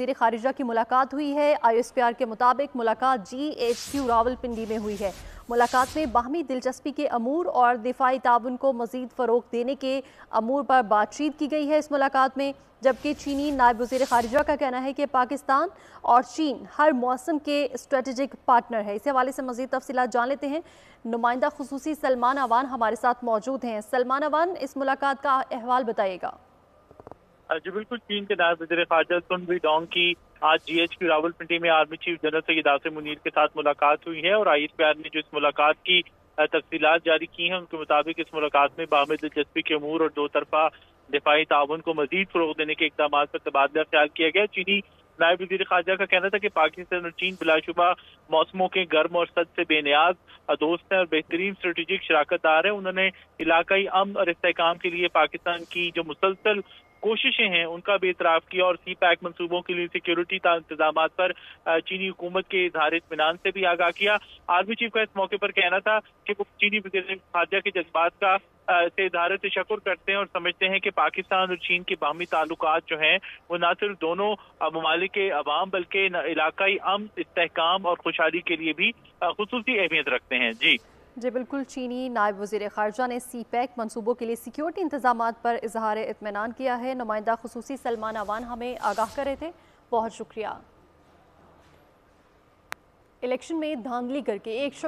वज़ीर ख़ारिजा की मुलाकात हुई है। ISPR के मुताबिक मुलाकात GHQ रावलपिंडी में हुई है। मुलाकात में बाहमी दिलचस्पी के अमूर और दिफाई ताउन को मज़ीद फ़रोग़ देने के अमूर पर बातचीत की गई है इस मुलाकात में, जबकि चीनी नायब वज़ीर ख़ारिजा का कहना है कि पाकिस्तान और चीन हर मौसम के स्ट्रेटेजिक पार्टनर है। इस हवाले से मज़ीद तफ़सीलात जान लेते हैं। नुमाइंदा खुसूसी सलमान अवान हमारे साथ मौजूद हैं। सलमान अवान, इस मुलाकात का अहवाल बताइएगा। जी बिल्कुल, चीन के नायब वज़ीर ख़ारिजा सुन वीडोंग की आज GHQ रावलपिंडी में army chief general Syed Asim Munir के साथ मुलाकात हुई है और ISPR ने जो इस मुलाकात की तफसीलात जारी की हैं उनके मुताबिक इस मुलाकात में बाहमी दिलचस्पी के अमूर और दो तरफा दिफाई ताउन को मजीद फ़रोग़ देने के इक़दाम पर तबादला ख्याल किया गया। चीनी नायब वज़ीर ख़ारिजा का कहना था कि पाकिस्तान और चीन बिलाशुबा मौसमों के गर्म और सद से बेनियाज दोस्त हैं और बेहतरीन स्ट्रेटेजिक शराकतदार हैं। उन्होंने इलाकाई अमन और इस्तेहकाम के लिए पाकिस्तान की जो मुसलसल कोशिशें हैं उनका भी एतराफ़ किया और CPEC मनसूबों के लिए सिक्योरिटी इंतजाम पर चीनी हुकूमत के इज़हार इत्मीनान से भी आगाह किया। आर्मी चीफ का इस मौके पर कहना था कि वो चीनी वज़ीर ख़ारिजा के जज्बात का से इज़हार तशक्कुर करते हैं और समझते हैं कि पाकिस्तान और चीन के बाहमी ताल्लुकात जो हैं वो न सिर्फ दोनों ममालिक के अवाम बल्कि इलाकाई अमन, इस्तेहकाम और खुशहाली के लिए भी खुसूसी अहमियत रखते हैं। जी बिल्कुल, चीनी नायब वज़ीर ख़ारिजा ने CPEC मनसूबों के लिए सिक्योरिटी इंतजामात पर इज़हार इत्मीनान किया है। नुमाइंदा खुसूसी सलमान अवान हमें आगाह कर रहे थे, बहुत शुक्रिया। इलेक्शन में धांधली करके एक शख्स